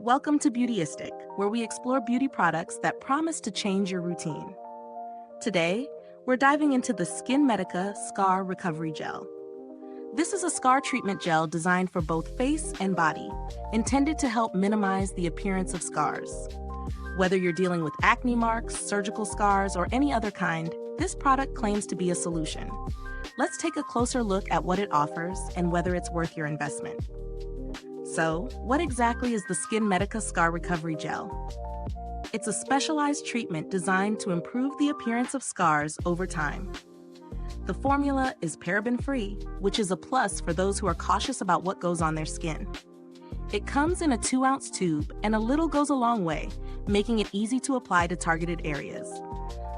Welcome to Beautyistic, where we explore beauty products that promise to change your routine. Today, we're diving into the SkinMedica Scar Recovery Gel. This is a scar treatment gel designed for both face and body, intended to help minimize the appearance of scars. Whether you're dealing with acne marks, surgical scars, or any other kind, this product claims to be a solution. Let's take a closer look at what it offers and whether it's worth your investment. So, what exactly is the SkinMedica Scar Recovery Gel? It's a specialized treatment designed to improve the appearance of scars over time. The formula is paraben-free, which is a plus for those who are cautious about what goes on their skin. It comes in a 2-ounce tube, and a little goes a long way, making it easy to apply to targeted areas.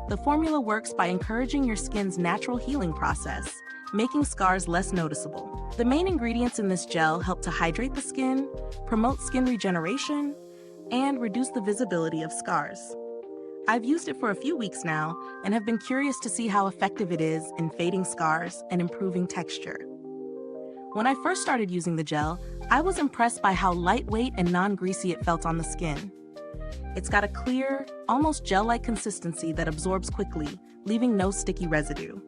The formula works by encouraging your skin's natural healing process, making scars less noticeable. The main ingredients in this gel help to hydrate the skin, promote skin regeneration, and reduce the visibility of scars. I've used it for a few weeks now and have been curious to see how effective it is in fading scars and improving texture. When I first started using the gel, I was impressed by how lightweight and non-greasy it felt on the skin. It's got a clear, almost gel-like consistency that absorbs quickly, leaving no sticky residue.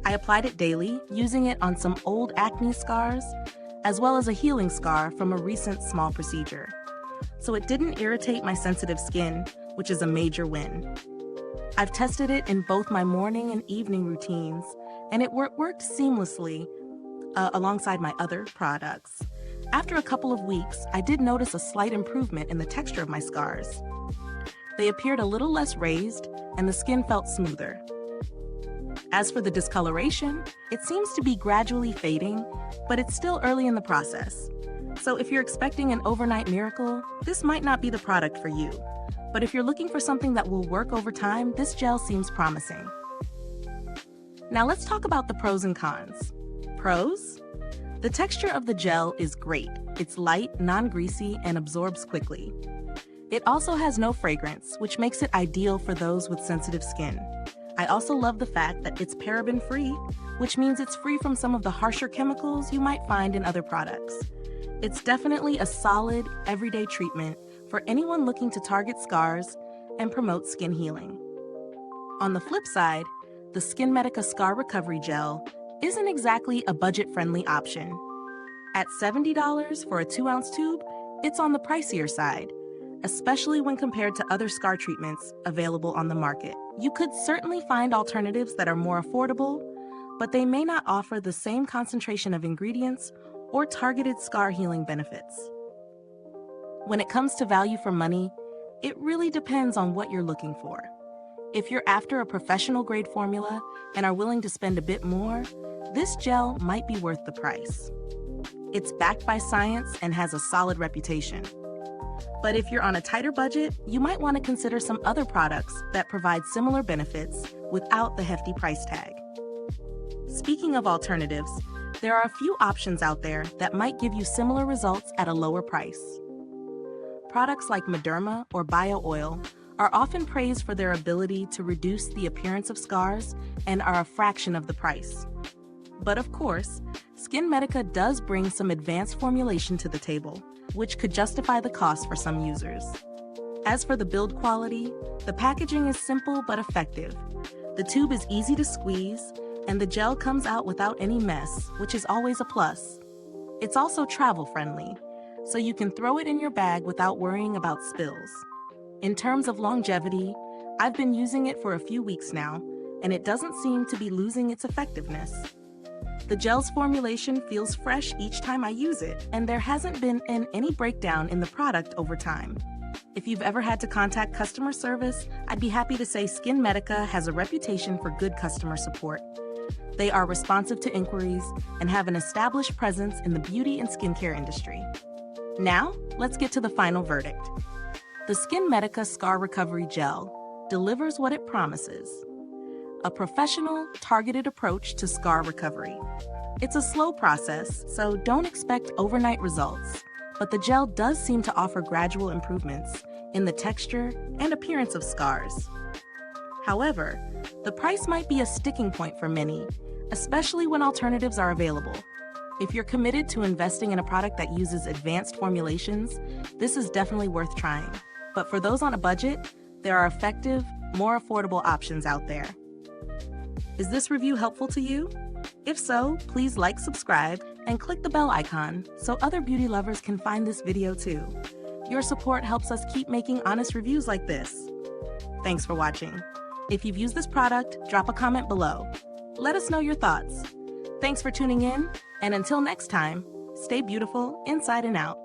I applied it daily, using it on some old acne scars, as well as a healing scar from a recent small procedure. So it didn't irritate my sensitive skin, which is a major win. I've tested it in both my morning and evening routines, and it worked seamlessly alongside my other products. After a couple of weeks, I did notice a slight improvement in the texture of my scars. They appeared a little less raised, and the skin felt smoother. As for the discoloration, it seems to be gradually fading, but it's still early in the process. So if you're expecting an overnight miracle, this might not be the product for you. But if you're looking for something that will work over time, this gel seems promising. Now let's talk about the pros and cons. Pros? The texture of the gel is great. It's light, non-greasy, and absorbs quickly. It also has no fragrance, which makes it ideal for those with sensitive skin. I also love the fact that it's paraben-free, which means it's free from some of the harsher chemicals you might find in other products. It's definitely a solid, everyday treatment for anyone looking to target scars and promote skin healing. On the flip side, the SkinMedica Scar Recovery Gel isn't exactly a budget-friendly option. At $70 for a 2-ounce tube, it's on the pricier side, especially when compared to other scar treatments available on the market. You could certainly find alternatives that are more affordable, but they may not offer the same concentration of ingredients or targeted scar healing benefits. When it comes to value for money, it really depends on what you're looking for. If you're after a professional-grade formula and are willing to spend a bit more, this gel might be worth the price. It's backed by science and has a solid reputation. But if you're on a tighter budget, you might want to consider some other products that provide similar benefits without the hefty price tag. Speaking of alternatives, there are a few options out there that might give you similar results at a lower price. Products like Mederma or Bio Oil are often praised for their ability to reduce the appearance of scars and are a fraction of the price. But of course, SkinMedica does bring some advanced formulation to the table, which could justify the cost for some users. As for the build quality, the packaging is simple but effective. The tube is easy to squeeze, and the gel comes out without any mess, which is always a plus. It's also travel-friendly, so you can throw it in your bag without worrying about spills. In terms of longevity, I've been using it for a few weeks now, and it doesn't seem to be losing its effectiveness. The gel's formulation feels fresh each time I use it, and there hasn't been any breakdown in the product over time. If you've ever had to contact customer service, I'd be happy to say SkinMedica has a reputation for good customer support. They are responsive to inquiries and have an established presence in the beauty and skincare industry. Now, let's get to the final verdict. The SkinMedica Scar Recovery Gel delivers what it promises: a professional, targeted approach to scar recovery. It's a slow process, so don't expect overnight results, but the gel does seem to offer gradual improvements in the texture and appearance of scars. However, the price might be a sticking point for many, especially when alternatives are available. If you're committed to investing in a product that uses advanced formulations, this is definitely worth trying. But for those on a budget, there are effective, more affordable options out there. Is this review helpful to you? If so, please like, subscribe, and click the bell icon so other beauty lovers can find this video too. Your support helps us keep making honest reviews like this. Thanks for watching. If you've used this product, drop a comment below. Let us know your thoughts. Thanks for tuning in, and until next time, stay beautiful inside and out.